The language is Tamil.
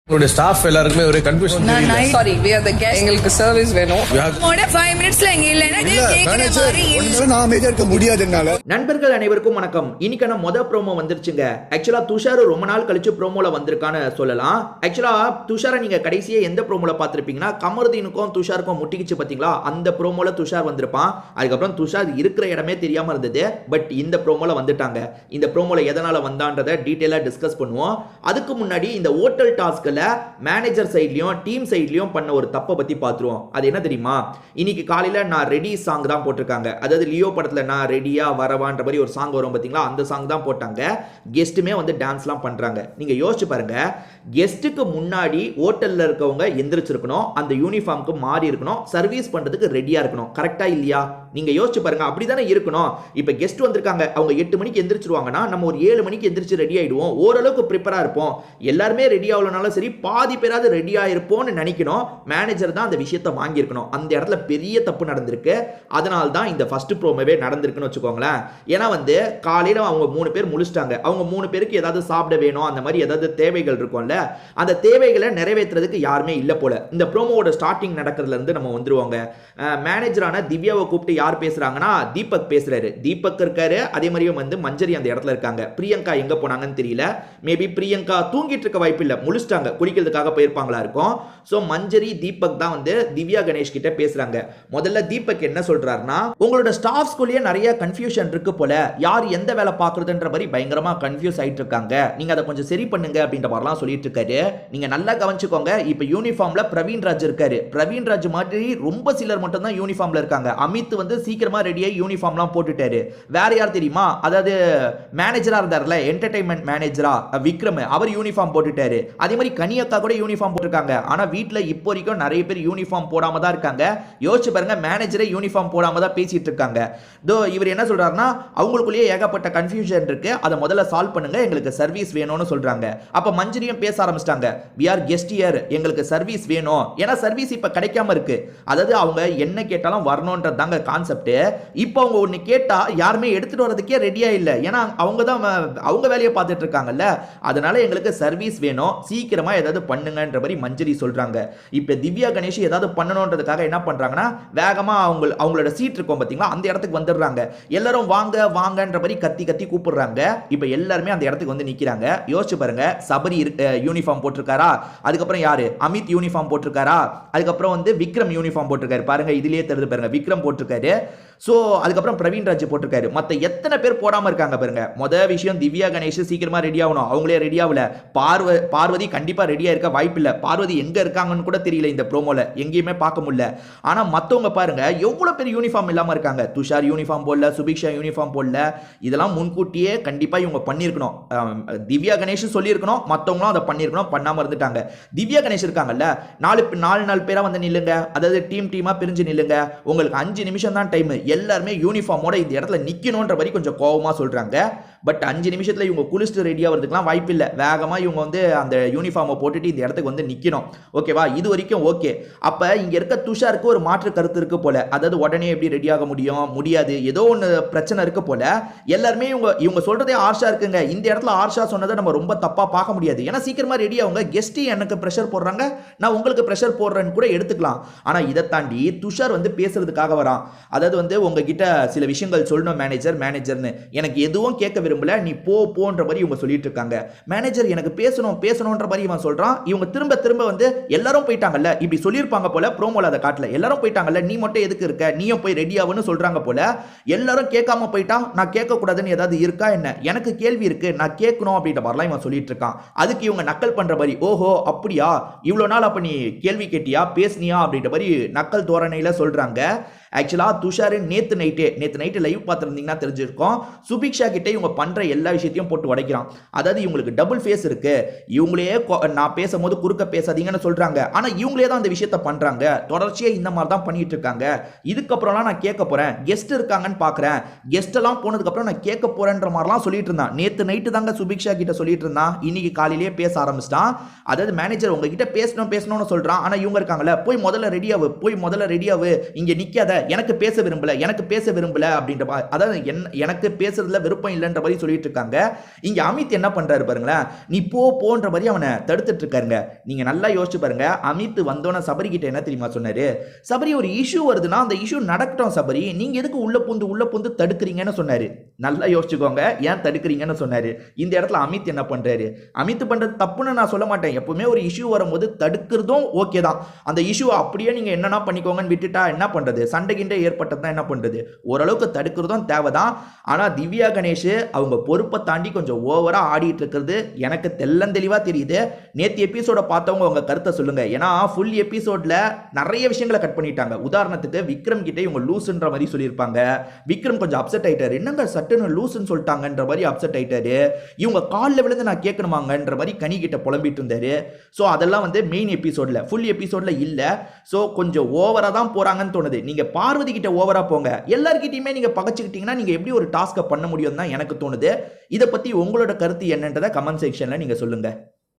உங்களுடைய ஸ்டாஃப் எல்லாருக்குமே ஒரே confusion. Sorry we are the guest, எங்களுக்கு சர்வீஸ் வேணும். மோட 5 மினிட்ஸ்ல எங்க இல்லனா கேக்குற மாதிரி நான் அமைதியா இருக்க முடியாதுனால. நண்பர்கள் அனைவருக்கும் வணக்கம். இன்னைக்கான ப்ரோமோ வந்துருச்சுங்க. ஆக்சுவலா துஷார் ரொம்ப நாள் கழிச்சு ப்ரோமோல வந்திருக்கான்னு சொல்லலாம். ஆக்சுவலா துஷாரை நீங்க கடைசியா எந்த ப்ரோமோல பாத்திருப்பீங்கன்னா கமருதீனுக்கும் துஷாருக்கும் முட்டிக்கிச்சு பாத்தீங்களா, அந்த ப்ரோமோல துஷார் வந்திருப்பான். அதுக்கப்புறம் துஷார் இருக்கிற இடமே தெரியாம இருந்தது. பட் இந்த ப்ரோமோல வந்துட்டாங்க. இந்த ப்ரோமோல எதனால வந்தான்றதை டீடைலா டிஸ்கஸ் பண்ணுவோம். அதுக்கு முன்னாடி இந்த ஹோட்டல் டாஸ்க்ல மேனேஜர் சைட்லயும் டீம் சைட்லயும் பண்ண ஒரு தப்பை பத்தி பாத்துருவோம். அது என்ன தெரியுமா? இன்னைக்கு காலையில நான் ரெடி சாங் தான் போட்டிருக்காங்க. அதாவது லியோ படத்துல நான் ரெடியா வரவான்ற மாதிரி ஒரு சாங் வரும் பாத்தீங்களா, அந்த சாங் தான் போட்டாங்க. கெஸ்ட்டுமே வந்து டான்ஸ்லாம் பண்றாங்க. நீங்க யோசிச்சு பாருங்க, கெஸ்ட்டுக்கு முன்னாடி ஹோட்டல்ல இருக்கவங்க எந்திரிச்சிருக்கணும், அந்த யூனிஃபார்முக்கு மாறி இருக்கணும், சர்வீஸ் பண்றதுக்கு ரெடியா இருக்கணும். கரெக்டா இல்லையா? நீங்க யோசிச்சு பாருங்க, அப்படிதானே இருக்கணும். இப்ப கெஸ்ட் வந்திருக்காங்க, அவங்க 8 மணிக்கு எந்திரிச்சிருவாங்கன்னா நம்ம ஒரு 7 மணிக்கு எந்திரிச்சு ரெடி ஆயிடுவோம். ஓரளவுக்கு ப்ரிப்பரா இருப்போம். எல்லாருமே ரெடி ஆகலனாலும் சரி, பாதி பேராவது ரெடி ஆயிருப்போம்னு நினைக்கணும். மேனேஜர் தான் அந்த விஷயத்தை வாங்கியிருக்கணும். அந்த இடத்துல பெரிய தப்பு நடந்திருக்கு. அதனால தான் இந்த ஃபர்ஸ்ட் ப்ரோமோவே நடந்திருக்குன்னு வச்சுக்கோங்களேன். ஏன்னா வந்து காலையில அவங்க 3 பேர் முழிச்சிட்டாங்க. அவங்க 3 பேருக்கு ஏதாவது சாப்பிட வேணும், அந்த மாதிரி ஏதாவது தேவைகள் இருக்கும்ல, அந்த தேவைகளை நிறைவேற்றுறதுக்கு யாருமே இல்ல போல. இந்த ப்ரோமோவோட ஸ்டார்டிங் நடக்கிறதுல இருந்து நம்ம வந்துருவாங்க. மேனேஜரான திவ்யாவை கூப்பிட்டு யார் பேசுறாங்கன்னா தீபக் பேசுறாரு. தீபக் இருக்காரு, அதே மாதிரியும் வந்து மஞ்சரி அந்த இடத்துல இருக்காங்க. பிரியங்கா எங்க போனாங்கன்னு தெரியல. மேபி பிரியங்கா தூங்கிட்டு இருக்க வாய்ப்பு இல்ல, முழிச்சிட்டாங்க, குளிக்கிறதுக்காக போயிருப்பாங்களா இருக்கும். சோ மஞ்சரி தீபக் தான் வந்து திவ்யா கணேஷ் கிட்ட பேசுறாங்க. முதல்ல தீபக் என்ன சொல்றாருன்னா, உங்களோட ஸ்டாஃப்ஸ்குள்ளேயே நிறைய கன்ஃபியூஷன் இருக்கு போல, யார் எந்த வேலை பார்க்கறதுன்ற மாதிரி பயங்கரமா கன்ஃபியூஸ் ஆயிட்டு இருக்காங்க, நீங்க அதை கொஞ்சம் சரி பண்ணுங்க அப்படின்ற மாதிரிலாம் சொல்லிட்டு இருக்காரு. நீங்க நல்லா கவனிச்சுக்கோங்க. இப்ப யூனிஃபார்ம்ல பிரவீன் ராஜ் இருக்காரு. பிரவீன் ராஜ் மாதிரி ரொம்ப சிலர் மட்டும் தான் யூனிஃபார்ம்ல இருக்காங்க. அமித் வந்து சீக்கிரமா ரெடியாகி யூனிஃபார்ம்லாம் போட்டுட்டாரு. வேற யார் தெரியுமா? அதாவது மேனேஜரா இருந்தார்ல, என்டர்டைன்மெண்ட் மேனேஜரா விக்ரம், அவர் யூனிஃபார்ம் போட்டுட்டாரு. அதே மாதிரி கனியக்கா கூட யூனிஃபார்ம் போட்டிருக்காங்க. ஆனா வீட்ல இப்போ வரைக்கும் நிறைய பேர் யூனிஃபார்ம் போடாம தான் இருக்காங்க. யோசிச்சு பாருங்க, மேனேஜரே யூனிஃபார்ம் போடாம தான் பேசிட்டு இருக்காங்க. தோ இவர் என்ன சொல்றாருன்னா, அவங்களுக்குள்ளேயே ஏகப்பட்ட கன்ஃபியூஷன் இருக்கு, அதை முதல்ல சால்வ் பண்ணுங்க, எங்களுக்கு சர்வீஸ் வேணும்னு சொல்றாங்க. அப்ப மஞ்சரியும் பேச ஆரம்பிச்சிட்டாங்க. we are guest here, எங்களுக்கு சர்வீஸ் வேணும். ஏன்னா சர்வீஸ் இப்ப கிடைக்காம இருக்கு. அதாவது அவங்க என்ன கேட்டாலும் வரணும்ன்றது தாங்க கான்செப்ட். இப்போ அவங்க ஒன்னு கேட்டா யாருமே எடுத்துட்டு வரதுக்கே ரெடியா இல்ல. ஏன்னா அவங்க தான் அவங்க வேலையை பார்த்துட்டு இருக்காங்கல்ல. அதனால எங்களுக்கு சர்வீஸ் வேணும், சீக்கிரமா ஏதாவது பண்ணுங்கன்ற மாதிரி மஞ்சரி சொல்றாங்க. இப்ப திவ்யா கணேஷ் ஏதாவது பண்ணணும்ன்றதுக்காக என்ன பண்றாங்கன்னா, வேகமா அவங்களோட சீட் இருக்கும் பாத்தீங்களா, அந்த இடத்துக்கு வந்துடுறாங்க. எல்லாரும் வாங்க வாங்கன்ற மாதிரி கத்தி கத்தி கூப்பிடுறாங்க. இப்ப எல்லாருமே அந்த இடத்துக்கு வந்து நிக்கிறாங்க. யோசிச்சு பாருங்க, சபரி யூனிஃபார்ம் போட்டிருக்காரா, அதுக்கப்புறம் யாரு அமித் யூனிஃபார்ம் போட்டிருக்காரா, அதுக்கப்புறம் வந்து விக்ரம் யூனிஃபார்ம் போட்டிருக்காரு. பாருங்க இதுலயே தெரிஞ்சு பாருங்க, விக்ரம் போட்டிருக்காரு. சோ அதுக்கப்புறம் பிரவீன் ராஜ் போட்டிருக்காரு. மத்த எத்தனை பேர் போடாம இருக்காங்க பாருங்க. முதல் விஷயம், திவ்யா கணேஷ் சீக்கிரமா ரெடி ஆகணும், அவங்களே ரெடி ஆகல. பார்வதி கண்டிப்பா ரெடியா இருக்க வாய்ப்பு இல்ல. பார்வதி எங்க இருக்காங்கன்னு கூட தெரியல, இந்த ப்ரோமோல எங்கேயுமே பார்க்க முடியல. ஆனா மத்தவங்க பாருங்க எவ்வளவு பேர் யூனிஃபார்ம் இல்லாம இருக்காங்க. துஷார் யூனிஃபார்ம் போடல, சுபிக்ஷா யூனிஃபார்ம் போடல. இதெல்லாம் முன்கூட்டியே கண்டிப்பா இவங்க பண்ணிருக்கணும். திவ்யா கணேஷ் சொல்லியிருக்கணும், மத்தவங்களும் அதை பண்ணிருக்கணும், பண்ணாம இருந்துட்டாங்க. திவ்யா கணேஷ் இருக்காங்கல்ல, 4 பேரா வந்து நில்லுங்க, அதாவது டீமா பிரிஞ்சு நில்லுங்க, உங்களுக்கு 5 நிமிஷம் தான் டைம், எல்லாருமே யூனிஃபார்மோட இந்த இடத்துல நிக்கணும்ன்ற மாதிரி கொஞ்சம் கோவமா சொல்றாங்க. பட் 5 நிமிஷத்துல இவங்க குளிச்சுட்டு ரெடியா வரதுக்குலாம் வாய்ப்பு இல்ல. வேகமா இவங்க வந்து அந்த யூனிஃபார்மை போட்டுட்டு இந்த இடத்துக்கு வந்து நிக்கணும். ஓகேவா? இது வரைக்கும் ஓகே. அப்ப இங்க இருக்க துஷாருக்கு ஒரு மாற்று கருத்து இருக்கு போல. அதாவது உடனே எப்படி ரெடி ஆக முடியாது, ஏதோ ஒன்று பிரச்சனை இருக்கு போல. எல்லாருமே இவங்க சொல்றதே ஆர்ஷா இருக்குங்க. இந்த இடத்துல ஆர்ஷா சொன்னதை நம்ம ரொம்ப தப்பா பார்க்க முடியாது. ஏன்னா சீக்கிரமா ரெடி ஆகுங்க, கெஸ்ட் எனக்கு பிரஷர் போடுறாங்க, நான் உங்களுக்கு பிரஷர் போடுறேன்னு கூட எடுத்துக்கலாம். ஆனா இதை தாண்டி துஷார் வந்து பேசுறதுக்காக வரான். அதாவது வந்து உங்ககிட்ட சில விஷயங்கள் சொல்லணும் மேனேஜர்னு, எனக்கு எதுவும் கேட்க விரும்பல, நீ போன்ற மாதிரி இவங்க சொல்லிட்டு இருக்காங்க. மேனேஜர் எனக்கு பேசணும்ன்ற மாதிரி இவன் சொல்றான். இவங்க திரும்ப வந்து எல்லாரும் போயிட்டாங்கல்ல, இப்படி சொல்லியிருப்பாங்க போல. ப்ரோமோல அதை காட்டல, எல்லாரும் போயிட்டாங்கல்ல, நீ மட்டும் எதுக்கு இருக்க, நீயும் போய் ரெடி ஆகுன்னு சொல்றாங்க போல. எல்லாரும் கேட்காம போயிட்டா நான் கேட்க கூடாதுன்னு ஏதாவது இருக்கா என்ன, எனக்கு கேள்வி இருக்கு, நான் கேட்கணும் அப்படின்ற மாதிரிலாம் இவன் சொல்லிட்டு இருக்கான். அதுக்கு இவங்க நக்கல் பண்ற மாதிரி, ஓஹோ அப்படியா, இவ்வளவு நாள் அப்ப நீ கேள்வி கேட்டியா, பேசுனியா அப்படின்ற மாதிரி நக்கல் தோரணையில சொல்றாங்க. ஆக்சுவலா துஷார் நேத்து நைட்டு லைவ் பார்த்துருந்தீங்கன்னா தெரிஞ்சிருக்கும், சுபிக்ஷா கிட்ட இவங்க பண்ற எல்லா விஷயத்தையும் போட்டு உடைக்கிறான். அதாவது இவங்களுக்கு டபுள் ஃபேஸ் இருக்கு, இவங்களே நான் பேசும்போது குறுக்க பேசாதீங்கன்னு சொல்றாங்க, ஆனா இவங்களே தான் அந்த விஷயத்தை பண்றாங்க. தொடர்ச்சியா இந்த மாதிரி தான் பண்ணிட்டு இருக்காங்க. இதுக்கப்புறம்லாம் நான் கேட்க போறேன், கெஸ்ட் இருக்காங்கன்னு பாக்குறேன், கெஸ்ட் எல்லாம் போனதுக்கு அப்புறம் நான் கேட்க போறேன்ற மாதிரிலாம் சொல்லிட்டு இருந்தான். நேத்து நைட்டு தாங்க சுபிக்ஷா கிட்ட சொல்லிட்டு இருந்தான், இன்னைக்கு காலையிலேயே பேச ஆரம்பிச்சிட்டான். அதாவது மேனேஜர் உங்ககிட்ட பேசணும்னு சொல்றான், ஆனா இவங்க இருக்காங்கல்ல, போய் முதல்ல ரெடியாவு, இங்க நிக்காத, எனக்கு பேச விரும்பல அப்படின்ற அதாவது எனக்கு பேசுறதுல விருப்பம் இல்லைன்ற மாதிரி சொல்லிட்டு இருக்காங்க. இங்க அமித் என்ன பண்றாரு பாருங்களேன், நீ போன்ற மாதிரி அவனை தடுத்துட்டு இருக்காருங்க. நீங்க நல்லா யோசிச்சு பாருங்க. அமித் வந்தோன சபரி கிட்ட என்ன தெரியுமா சொன்னாரு, சபரி ஒரு இஷ்யூ வருதுன்னா அந்த இஷ்யூ நடக்கட்டும் சபரி, நீங்க எதுக்கு உள்ள புந்து தடுக்கிறீங்கன்னு சொன்னாரு. நல்லா யோசிச்சுக்கோங்க, ஏன் தடுக்கிறீங்கன்னு சொன்னாரு. இந்த இடத்துல அமித் என்ன பண்றாரு, அமித் பண்றது தப்புன்னு நான் சொல்ல மாட்டேன். எப்பவுமே ஒரு இஷ்யூ வரும்போது தடுக்கிறதும் ஓகே தான். அந்த இஷ்யூ அப்படியே நீங்க என்னன்னா பண்ணிக்கோங்கன்னு விட்டுட்டா என்ன பண்றது, சண்டை கிண்டை ஏற்பட்டதான் என்ன பண்றது, ஓரளவுக்கு தடுக்கிறதும் தேவைதான். ஆனா திவ்யா கணேஷ் அவங்க பொறுப்பை தாண்டி கொஞ்சம் ஓவரா ஆடிட்டு இருக்கிறது எனக்கு தெளிவா தெரியுது. நேத்து எபிசோட பார்த்தவங்க உங்க கருத்தை சொல்லுங்க. ஏன்னா ஃபுல் எபிசோட்ல நிறைய விஷயங்களை கட் பண்ணிட்டாங்க. உதாரணத்துக்கு விக்ரம் கிட்ட இவங்க லூஸ்ன்ற மாதிரி சொல்லியிருப்பாங்க. விக்ரம் கொஞ்சம் அப்செட் ஆயிட்டாரு, என்னங்க சட்டுன்னு லூஸ்ன்னு சொல்லிட்டாங்கன்ற மாதிரி அப்செட் ஆயிட்டாரு. இவங்க காலில் விழுந்து நான் கேட்கணுமாங்கன்ற மாதிரி கனி கிட்ட புலம்பிட்டு இருந்தாரு. ஸோ அதெல்லாம் வந்து மெயின் எபிசோட்ல, ஃபுல் எபிசோட்ல இல்ல. ஸோ கொஞ்சம் ஓவரா தான் போறாங்கன்னு தோணுது. நீங்க பார்வதி கிட்ட ஓவரா போங்க, எல்லார்கிட்டயுமே நீங்க பகச்சுக்கிட்டீங்கன்னா நீங்க எப்படி ஒரு டாஸ்கை பண்ண முடியும் தான் எனக்கு தோணுது. இதை பத்தி உங்களோட கருத்து என்னன்றதை கமெண்ட் செக்ஷன்ல நீங்க சொல்லுங்க.